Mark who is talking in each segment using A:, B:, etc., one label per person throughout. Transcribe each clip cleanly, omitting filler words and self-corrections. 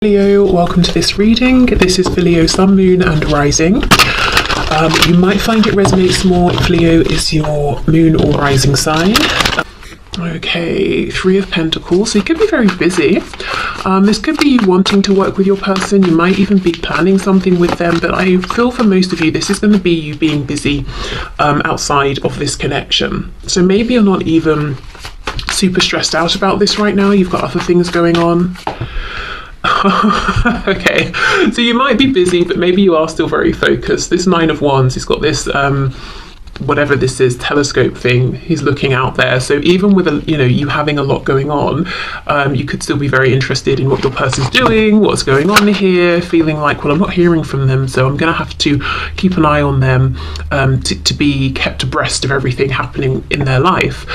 A: Leo, welcome to this reading. This is for Leo, Sun, Moon and Rising. You might find it resonates more if Leo is your moon or rising sign. Okay, Three of Pentacles, so you could be very busy. This could be you wanting to work with your person. You might even be planning something with them, but I feel for most of you this is going to be you being busy outside of this connection. So maybe you're not even super stressed out about this right now. You've got other things going on. Okay, so you might be busy, but maybe you are still very focused. This Nine of Wands, he's got this whatever this is, telescope thing, he's looking out there. So even with you having a lot going on, you could still be very interested in what your person's doing, what's going on here, feeling like, well, I'm not hearing from them, so I'm gonna have to keep an eye on them to be kept abreast of everything happening in their life.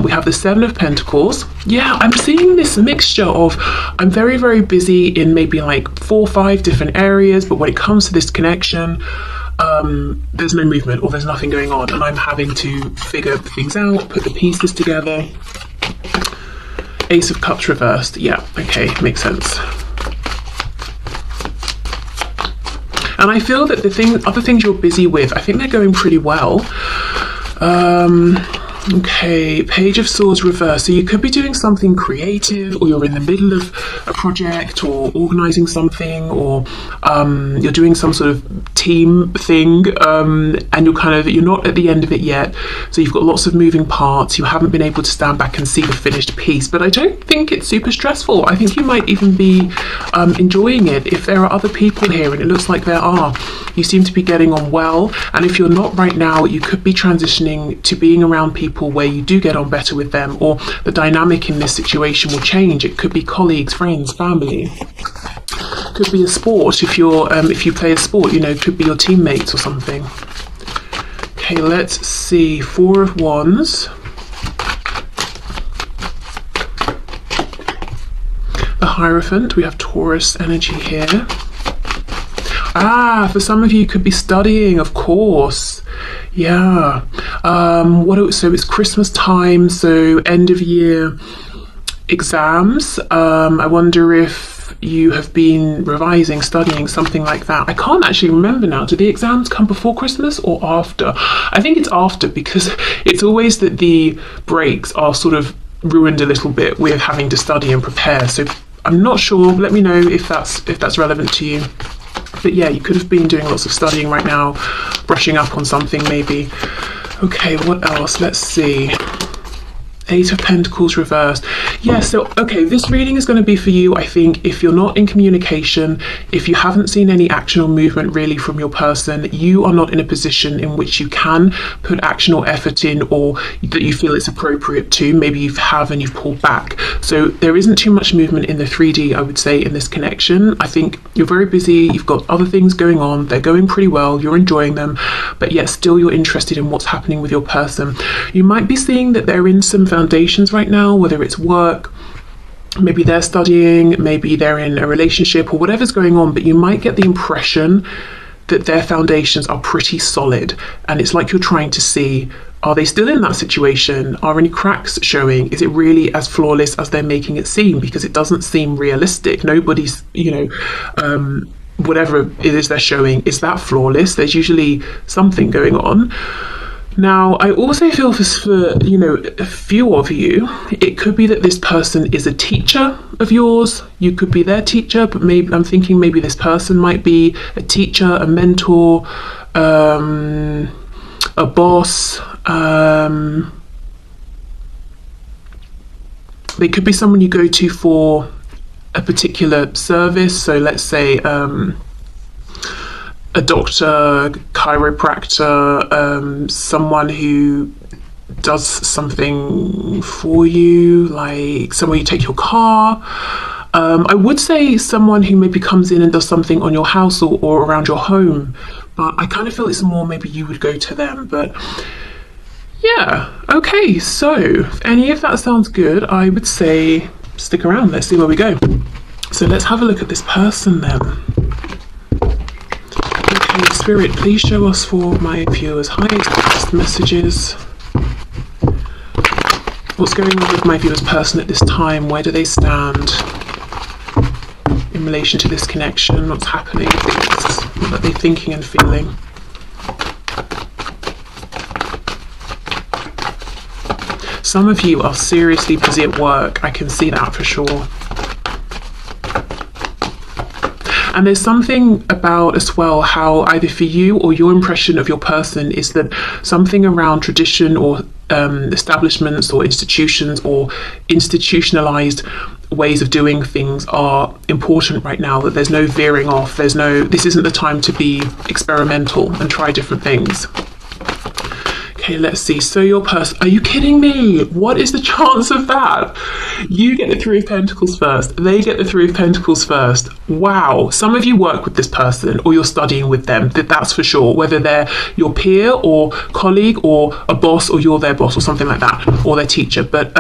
A: We have the Seven of Pentacles. Yeah, I'm seeing this mixture of, I'm very, very busy in maybe like 4 or 5 different areas, but when it comes to this connection, there's no movement or there's nothing going on, and I'm having to figure things out, put the pieces together. Ace of Cups reversed. Yeah, okay, makes sense. And I feel that other things you're busy with, I think they're going pretty well. Okay, Page of Swords reversed. So you could be doing something creative, or you're in the middle of a project, or organising something, or you're doing some sort of team thing, and you're not at the end of it yet. So you've got lots of moving parts. You haven't been able to stand back and see the finished piece. But I don't think it's super stressful. I think you might even be enjoying it. If there are other people here, and it looks like there are, you seem to be getting on well. And if you're not right now, you could be transitioning to being around people where you do get on better with them, or the dynamic in this situation will change. It could be colleagues, friends, family. Could be a sport if you play a sport, could be your teammates or something. Okay, let's see. Four of Wands. The Hierophant. We have Taurus energy here. For some of you could be studying, of course. Yeah. So it's Christmas time, so end of year exams. I wonder if you have been revising, studying, something like that. I can't actually remember now. Do the exams come before Christmas or after? I think it's after, because it's always that the breaks are sort of ruined a little bit with having to study and prepare. So I'm not sure. Let me know if that's relevant to you. But yeah, you could have been doing lots of studying right now, brushing up on something maybe. Okay, what else? Let's see. Eight of Pentacles reversed. Yeah, so, okay, this reading is going to be for you, I think, if you're not in communication, if you haven't seen any action or movement really from your person, you are not in a position in which you can put action or effort in, or that you feel it's appropriate to. Maybe you have and you've pulled back. So there isn't too much movement in the 3D, I would say, in this connection. I think you're very busy, you've got other things going on, they're going pretty well, you're enjoying them, but yet still you're interested in what's happening with your person. You might be seeing that they're in some foundations right now, whether it's work, maybe they're studying, maybe they're in a relationship, or whatever's going on, but you might get the impression that their foundations are pretty solid, and it's like you're trying to see, are they still in that situation? Are any cracks showing? Is it really as flawless as they're making it seem? Because it doesn't seem realistic. Nobody's, whatever it is they're showing, is that flawless? There's usually something going on. Now, I also feel for a few of you, it could be that this person is a teacher of yours. You could be their teacher, but maybe I'm thinking maybe this person might be a teacher, a mentor, a boss. They could be someone you go to for a particular service. So let's say a doctor, chiropractor, someone who does something for you, like somewhere you take your car. I would say someone who maybe comes in and does something on your house or around your home, but I kind of feel it's more maybe you would go to them. But yeah, okay, so if any of that sounds good, I would say stick around, let's see where we go. So let's have a look at this person then. Okay, Spirit, please show us for my viewers. Highest text messages. What's going on with my viewer's person at this time? Where do they stand in in relation to this connection? What's happening? What are they thinking and feeling? Some of you are seriously busy at work. I can see that for sure. And there's something about as well how either for you or your impression of your person is that something around tradition or establishments or institutions or institutionalized ways of doing things are important right now, that there's no veering off, this isn't the time to be experimental and try different things. Okay, let's see. So your person, are you kidding me? What is the chance of that? You get the Three of Pentacles first. They get the Three of Pentacles first. Wow. Some of you work with this person or you're studying with them. That's for sure. Whether they're your peer or colleague or a boss or you're their boss or something like that, or their teacher. But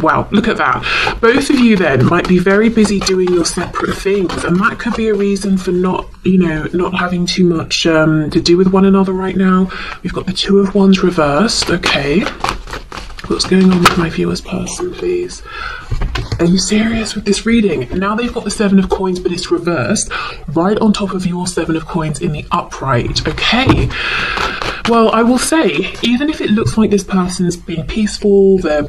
A: wow, look at that. Both of you then might be very busy doing your separate things, and that could be a reason for not having too much to do with one another right now. We've got the Two of Wands reversed. Okay, what's going on with my viewer's person, please? Are you serious with this reading? Now they've got the Seven of Coins, but it's reversed right on top of your Seven of Coins in the upright. Okay, well, I will say, even if it looks like this person's being peaceful, they're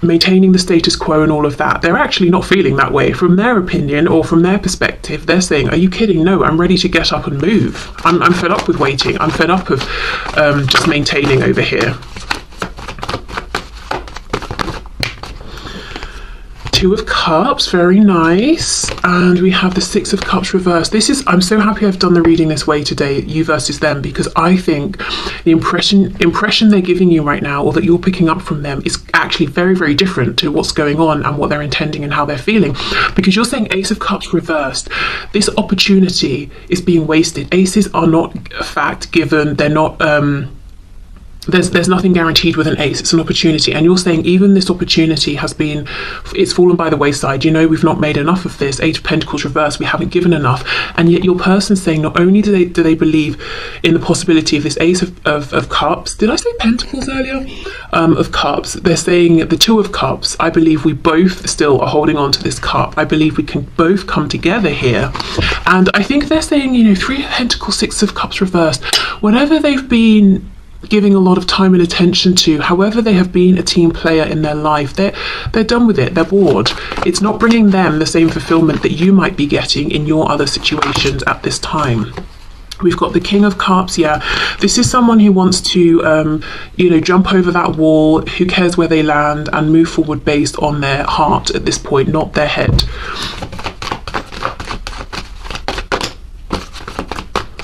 A: maintaining the status quo and all of that, they're actually not feeling that way. From their opinion or from their perspective, they're saying, are you kidding? No, I'm ready to get up and move. I'm fed up with waiting. I'm fed up of just maintaining over here. Two of Cups, very nice. And we have the Six of Cups reversed. I'm so happy I've done the reading this way today, you versus them, because I think the impression they're giving you right now, or that you're picking up from them, is actually very, very different to what's going on and what they're intending and how they're feeling. Because you're saying Ace of Cups reversed. This opportunity is being wasted. Aces are not a fact given. They're not there's nothing guaranteed with an ace. It's an opportunity, and you're saying even this opportunity it's fallen by the wayside. We've not made enough of this. Eight of Pentacles reversed, we haven't given enough. And yet your person's saying not only do they believe in the possibility of this Ace of Cups, did I say Pentacles earlier? Of Cups, they're saying the Two of Cups, I believe we both still are holding on to this cup. I believe we can both come together here. And I think they're saying, Three of Pentacles, Six of Cups reversed, whatever they've been giving a lot of time and attention to, however they have been a team player in their life, they're done with it. They're bored. It's not bringing them the same fulfillment that you might be getting in your other situations at this time. We've got the King of Cups. Yeah, this is someone who wants to jump over that wall, who cares where they land, and move forward based on their heart at this point, not their head.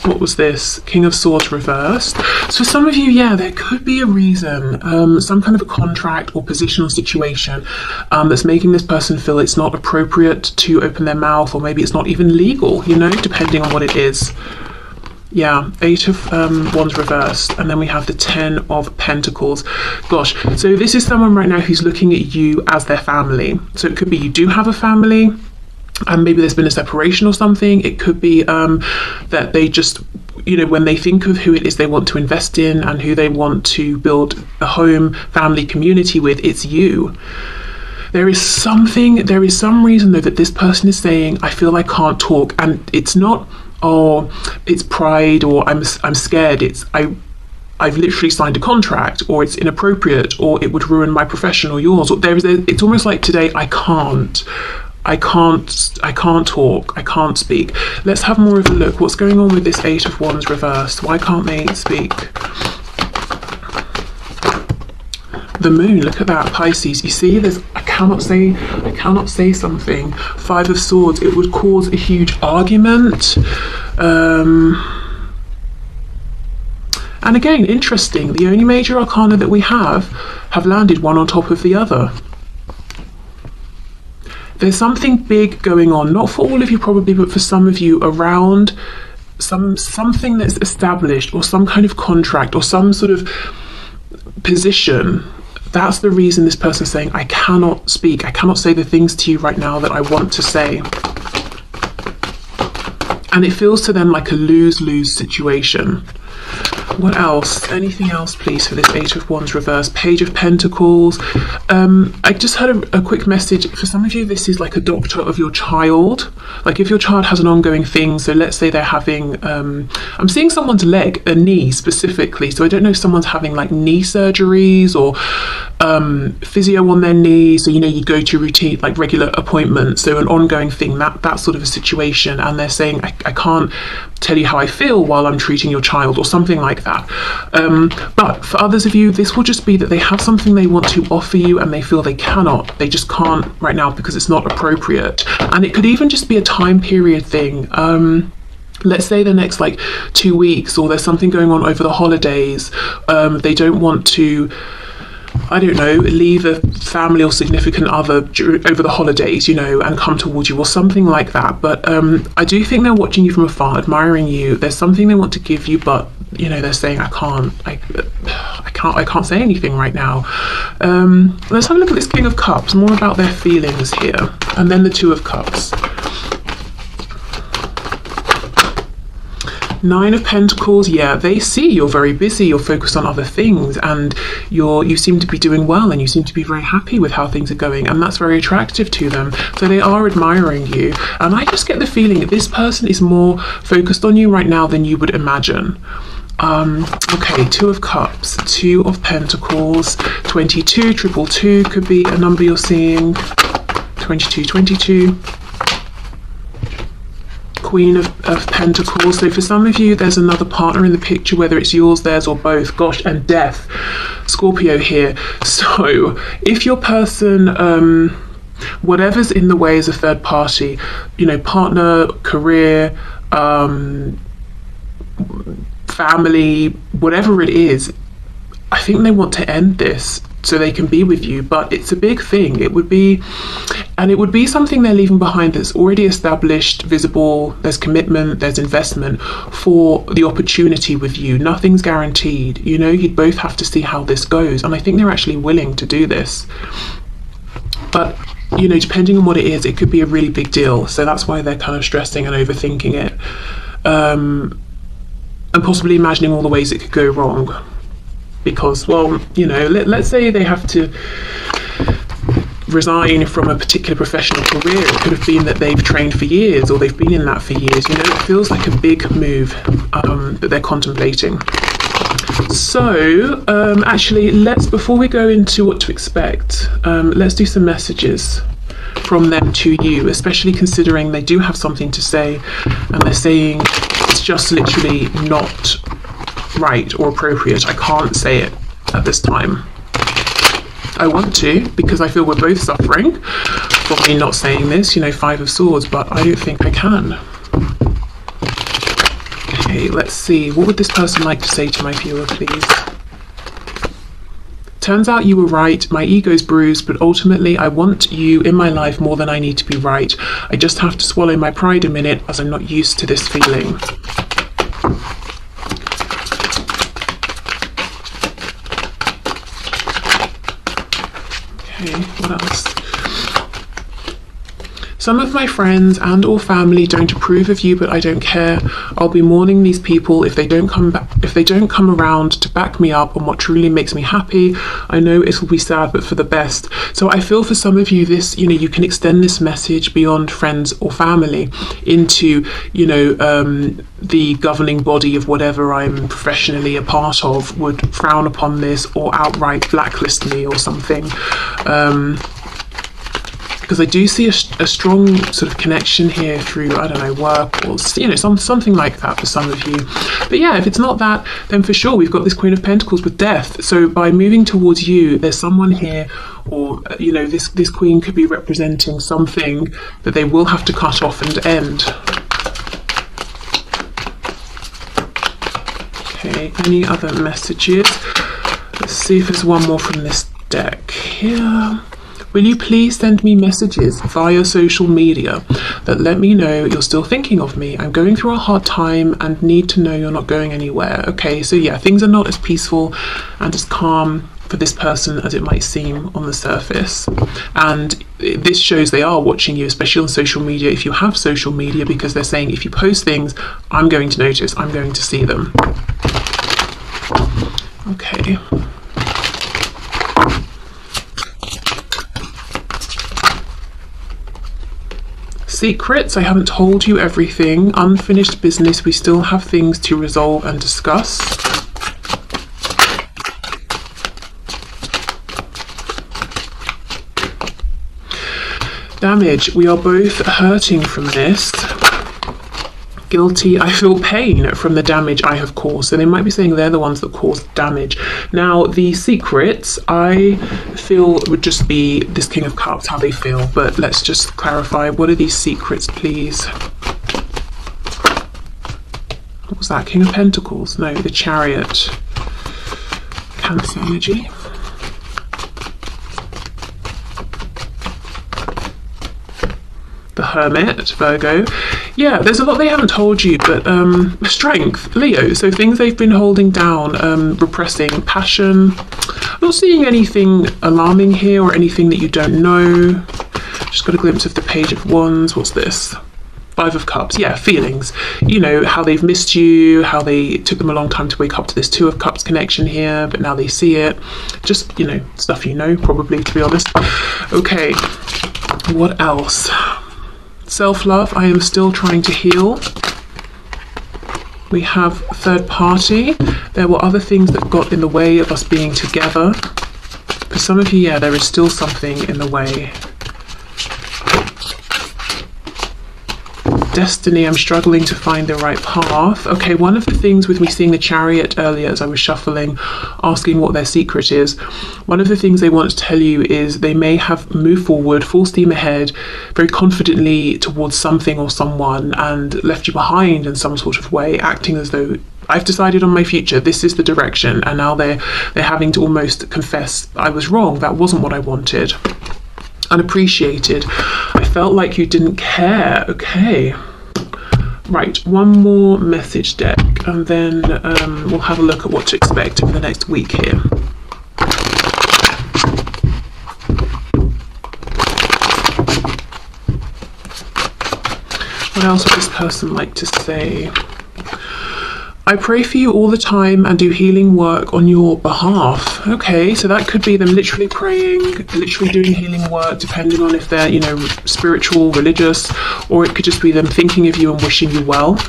A: What was this? King of Swords reversed. So some of you, there could be a reason, some kind of a contract or position or situation that's making this person feel it's not appropriate to open their mouth, or maybe it's not even legal, depending on what it is. Yeah, Eight of Wands reversed, and then we have the Ten of Pentacles. Gosh, so this is someone right now who's looking at you as their family. So it could be you do have a family, and maybe there's been a separation or something. It could be that they just, when they think of who it is they want to invest in and who they want to build a home, family, community with, it's you. There is some reason though that this person is saying, I feel I can't talk, and it's not, it's pride, or I'm scared. It's I've literally signed a contract, or it's inappropriate, or it would ruin my profession or yours. Or it's almost like today I can't talk, I can't speak. Let's have more of a look. What's going on with this Eight of Wands reversed? Why can't they speak? The Moon, look at that, Pisces. You see, I cannot say something. Five of Swords, it would cause a huge argument. And again, interesting, the only major arcana that we have landed one on top of the other. There's something big going on, not for all of you probably, but for some of you, around something that's established, or some kind of contract, or some sort of position. That's the reason this person's saying, I cannot speak, I cannot say the things to you right now that I want to say. And it feels to them like a lose-lose situation. What else? Anything else, please, for this Eight of Wands reverse? Page of Pentacles. I just had a quick message. For some of you, this is like a doctor of your child. Like if your child has an ongoing thing, so let's say they're having, I'm seeing someone's leg, a knee specifically. So I don't know if someone's having like knee surgeries or physio on their knee. So, you know, you go to routine, like regular appointments. So an ongoing thing, that sort of a situation. And they're saying, I can't tell you how I feel while I'm treating your child, or something like that. But for others of you, this will just be that they have something they want to offer you and they feel they cannot, they just can't right now because it's not appropriate. And it could even just be a time period thing. Let's say the next like 2 weeks, or there's something going on over the holidays. They don't want to, I don't know, leave a family or significant other over the holidays, you know, and come towards you or something like that. But I do think they're watching you from afar, admiring you. There's something they want to give you, but you know, they're saying, I can't say anything right now. Let's have a look at this King of Cups, more about their feelings here, and then the Two of Cups. Nine of Pentacles, yeah, they see you're very busy, you're focused on other things, and you seem to be doing well, and you seem to be very happy with how things are going, and that's very attractive to them. So they are admiring you, and I just get the feeling that this person is more focused on you right now than you would imagine. Okay, Two of Cups, Two of Pentacles, 22, 222 could be a number you're seeing, 2222. Queen of Pentacles. So for some of you, there's another partner in the picture, whether it's yours, theirs, or both. Gosh, and Death, Scorpio here. So if your person, whatever's in the way is a third party, you know, partner, career, family, whatever it is, I think they want to end this so they can be with you, but it's a big thing. It would be something they're leaving behind that's already established, visible, there's commitment, there's investment for the opportunity with you. Nothing's guaranteed, you know, you'd both have to see how this goes, and I think they're actually willing to do this. But, you know, depending on what it is, it could be a really big deal, so that's why they're kind of stressing and overthinking it, and possibly imagining all the ways it could go wrong. Because, well, you know, let's say they have to resign from a particular professional career. It could have been that they've trained for years, or they've been in that for years. You know, it feels like a big move that they're contemplating. So, actually, before we go into what to expect, let's do some messages from them to you, especially considering they do have something to say, and they're saying it's just literally not right or appropriate. I can't say it at this time. I want to, because I feel we're both suffering from me not saying this, you know, Five of Swords, but I don't think I can. Okay, let's see. What would this person like to say to my viewer, please? Turns out you were right. My ego's bruised, but ultimately I want you in my life more than I need to be right. I just have to swallow my pride a minute, as I'm not used to this feeling. What else? Some of my friends and or family don't approve of you, but I don't care. I'll be mourning these people if they don't come back, if they don't come around to back me up on what truly makes me happy. I know it will be sad, but for the best. So I feel for some of you, this, you know, you can extend this message beyond friends or family into, you know, the governing body of whatever I'm professionally a part of would frown upon this or outright blacklist me or something. Because I do see a strong sort of connection here through, I don't know, work or, you know, something like that for some of you. But yeah, if it's not that, then for sure we've got this Queen of Pentacles with Death. So by moving towards you, there's someone here, or, you know, this Queen could be representing something that they will have to cut off and end. Okay, any other messages? Let's see if there's one more from this deck here. Will you please send me messages via social media that let me know you're still thinking of me? I'm going through a hard time and need to know you're not going anywhere. Okay, so yeah, things are not as peaceful and as calm for this person as it might seem on the surface. And this shows they are watching you, especially on social media, if you have social media, because they're saying if you post things, I'm going to notice, I'm going to see them. Okay. Secrets, I haven't told you everything. Unfinished business, we still have things to resolve and discuss. Damage, we are both hurting from this. Guilty, I feel pain from the damage I have caused. So they might be saying they're the ones that caused damage. Now, the secrets, I feel would just be this King of Cups, how they feel. But let's just clarify, what are these secrets, please? What was that? King of Pentacles? No, the Chariot. Cancer energy. The Hermit, Virgo. Yeah, there's a lot they haven't told you, but strength, Leo. So things they've been holding down, repressing, passion. I'm not seeing anything alarming here or anything that you don't know. Just got a glimpse of the Page of Wands. What's this? Five of Cups. Yeah, feelings. You know, how they've missed you, how it took them a long time to wake up to this Two of Cups connection here, but now they see it. Just, you know, stuff you know, probably, to be honest. Okay, what else? Self-love, I am still trying to heal. We have third party. There were other things that got in the way of us being together. For some of you, yeah, there is still something in the way. Destiny, I'm struggling to find the right path. Okay, one of the things with me seeing the Chariot earlier as I was shuffling, asking what their secret is, one of the things they want to tell you is they may have moved forward, full steam ahead, very confidently towards something or someone and left you behind in some sort of way, acting as though I've decided on my future, this is the direction, and now they're having to almost confess, I was wrong, that wasn't what I wanted. Unappreciated. I felt like you didn't care. Okay. Right, one more message deck, and then we'll have a look at what to expect over the next week here. What else would this person like to say? I pray for you all the time and do healing work on your behalf. Okay, so that could be them literally praying, literally doing healing work, depending on if they're, you know, spiritual, religious, or it could just be them thinking of you and wishing you well.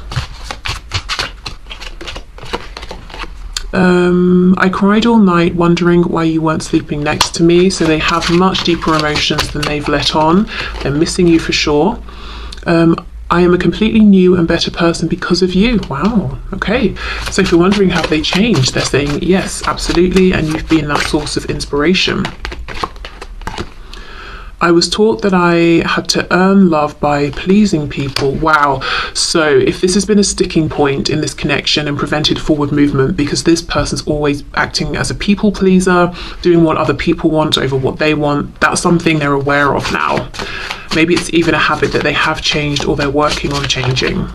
A: I cried all night wondering why you weren't sleeping next to me. So they have much deeper emotions than they've let on. They're missing you for sure. I am a completely new and better person because of you. Wow. Okay. So if you're wondering how they changed, they're saying yes, absolutely. And you've been that source of inspiration. I was taught that I had to earn love by pleasing people. Wow. So if this has been a sticking point in this connection and prevented forward movement because this person's always acting as a people pleaser, doing what other people want over what they want, that's something they're aware of now. Maybe it's even a habit that they have changed or they're working on changing.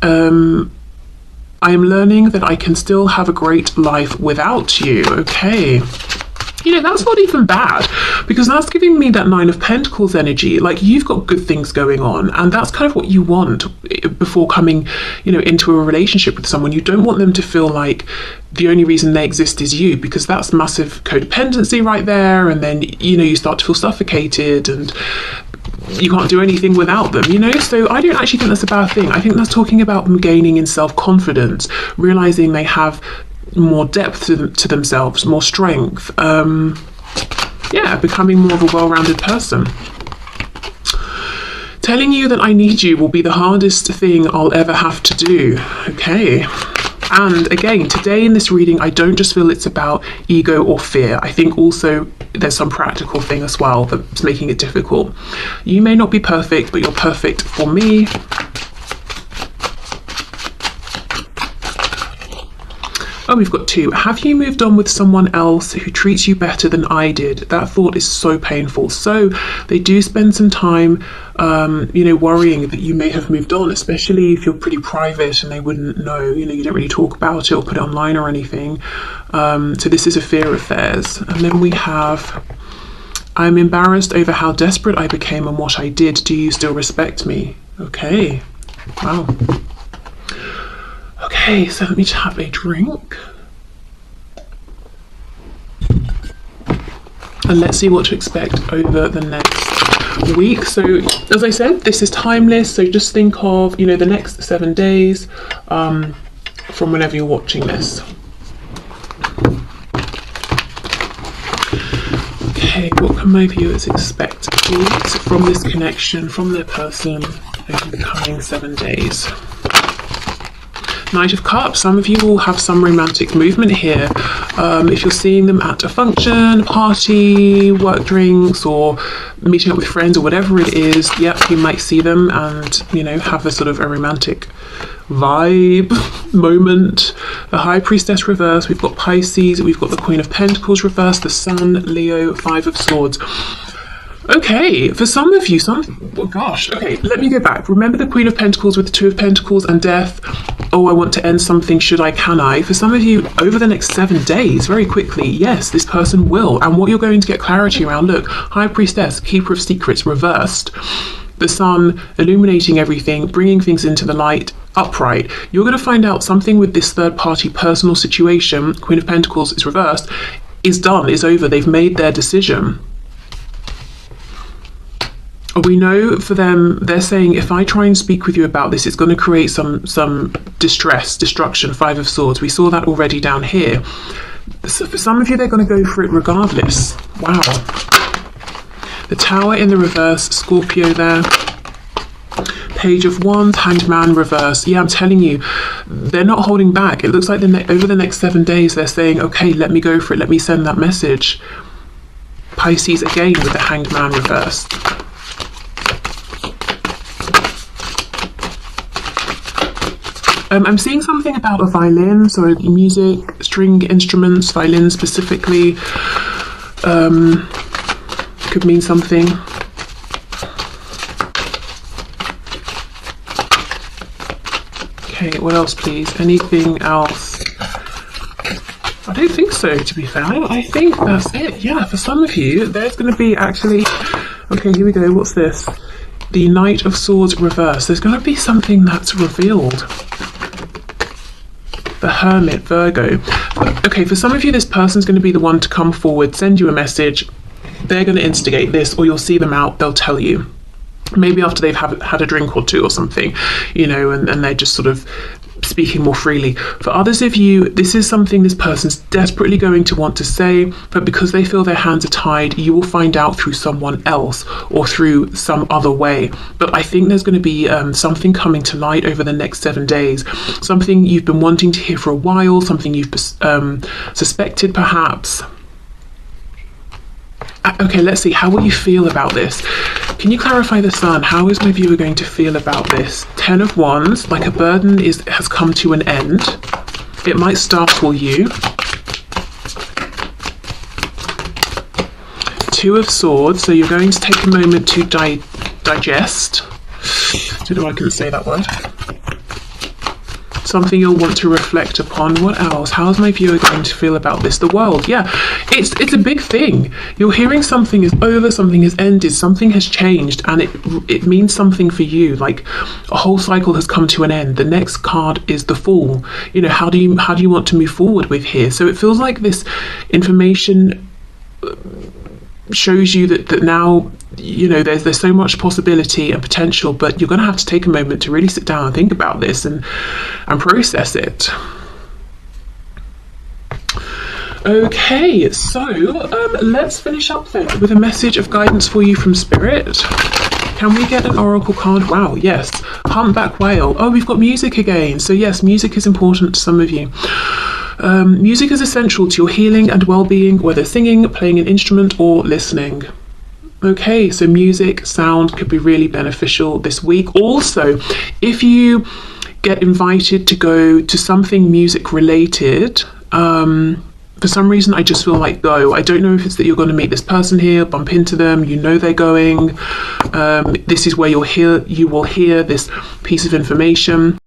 A: I am learning that I can still have a great life without you. Okay. You know, that's not even bad, because that's giving me that Nine of Pentacles energy. Like, you've got good things going on, and that's kind of what you want before coming, you know, into a relationship with someone. You don't want them to feel like the only reason they exist is you, because that's massive codependency right there. And then, you know, you start to feel suffocated and you can't do anything without them, you know? So I don't actually think that's a bad thing. I think that's talking about them gaining in self-confidence, realizing they have more depth to themselves, more strength, yeah, becoming more of a well-rounded person. Telling you that I need you will be the hardest thing I'll ever have to do. Okay. And again, today in this reading, I don't just feel it's about ego or fear. I think also there's some practical thing as well that's making it difficult. You may not be perfect, but you're perfect for me. Oh, we've got two. Have you moved on with someone else who treats you better than I did? That thought is so painful. So they do spend some time, you know, worrying that you may have moved on, especially if you're pretty private and they wouldn't know, you know, you don't really talk about it or put it online or anything. So this is a fear of theirs. And then we have, I'm embarrassed over how desperate I became and what I did. Do you still respect me? Okay. Wow. Okay, so let me have a drink. And let's see what to expect over the next week. So as I said, this is timeless, so just think of, the next 7 days from whenever you're watching this. Okay, what can my viewers expect, please, from this connection, from their person over the coming 7 days? Knight of Cups, some of you will have some romantic movement here. If you're seeing them at a function, party, work drinks, or meeting up with friends or whatever it is, yep, you might see them and, have a sort of a romantic vibe moment. The High Priestess reverse, we've got Pisces, we've got the Queen of Pentacles reverse, the Sun, Leo, Five of Swords. Okay, for some of you, okay, let me go back. Remember the Queen of Pentacles with the Two of Pentacles and Death? Oh, I want to end something, should I, can I? For some of you, over the next 7 days, very quickly, yes, this person will. And what you're going to get clarity around, look, High Priestess, Keeper of Secrets, reversed. The Sun, illuminating everything, bringing things into the light, upright. You're going to find out something with this third-party personal situation, Queen of Pentacles is reversed, is done, is over. They've made their decision. We know for them, they're saying, if I try and speak with you about this, it's going to create some distress, destruction, Five of Swords. We saw that already down here. So for some of you, they're going to go for it regardless. Wow. The Tower in the reverse, Scorpio there. Page of Wands, Hanged Man reverse. Yeah, I'm telling you, they're not holding back. It looks like over the next 7 days, they're saying, okay, let me go for it. Let me send that message. Pisces again with the Hanged Man reverse. I'm seeing something about a violin, so music, string instruments, violin specifically, could mean something. Okay, what else please? Anything else? I don't think so, to be fair. I think that's it. Yeah, for some of you, there's going to be actually... Okay, here we go. What's this? The Knight of Swords reverse. There's going to be something that's revealed. The Hermit, Virgo. Okay, for some of you, this person's going to be the one to come forward, send you a message. They're going to instigate this, or you'll see them out, they'll tell you. Maybe after they've had a drink or two or something, and they're just sort of speaking more freely. For others of you, this is something this person's desperately going to want to say, but because they feel their hands are tied, you will find out through someone else or through some other way. But I think there's going to be something coming to light over the next 7 days, something you've been wanting to hear for a while, something you've suspected perhaps. Okay, let's see, how will you feel about this? Can you clarify the Sun? How is my viewer going to feel about this? 10 of Wands, like a burden has come to an end. It might startle you. 2 of Swords, so you're going to take a moment to digest. I don't know why I couldn't say that word. Something you'll want to reflect upon. What else? How's my viewer going to feel about this? The World, yeah, it's a big thing. You're hearing something is over, something has ended, something has changed, and it means something for you. Like a whole cycle has come to an end. The next card is the Fool. How do you want to move forward with here? So it feels like this information shows you that now there's so much possibility and potential, but you're going to have to take a moment to really sit down and think about this and process it. Okay, so let's finish up then with a message of guidance for you from Spirit. Can we get an oracle card? Wow, yes. Humpback whale. Oh, we've got music again. So yes, music is important to some of you. Music is essential to your healing and well-being, whether singing, playing an instrument, or listening. Okay, so music, sound could be really beneficial this week. Also, if you get invited to go to something music related, for some reason I just feel like go. I don't know if it's that you're going to meet this person here, bump into them, they're going. This is where you will hear this piece of information.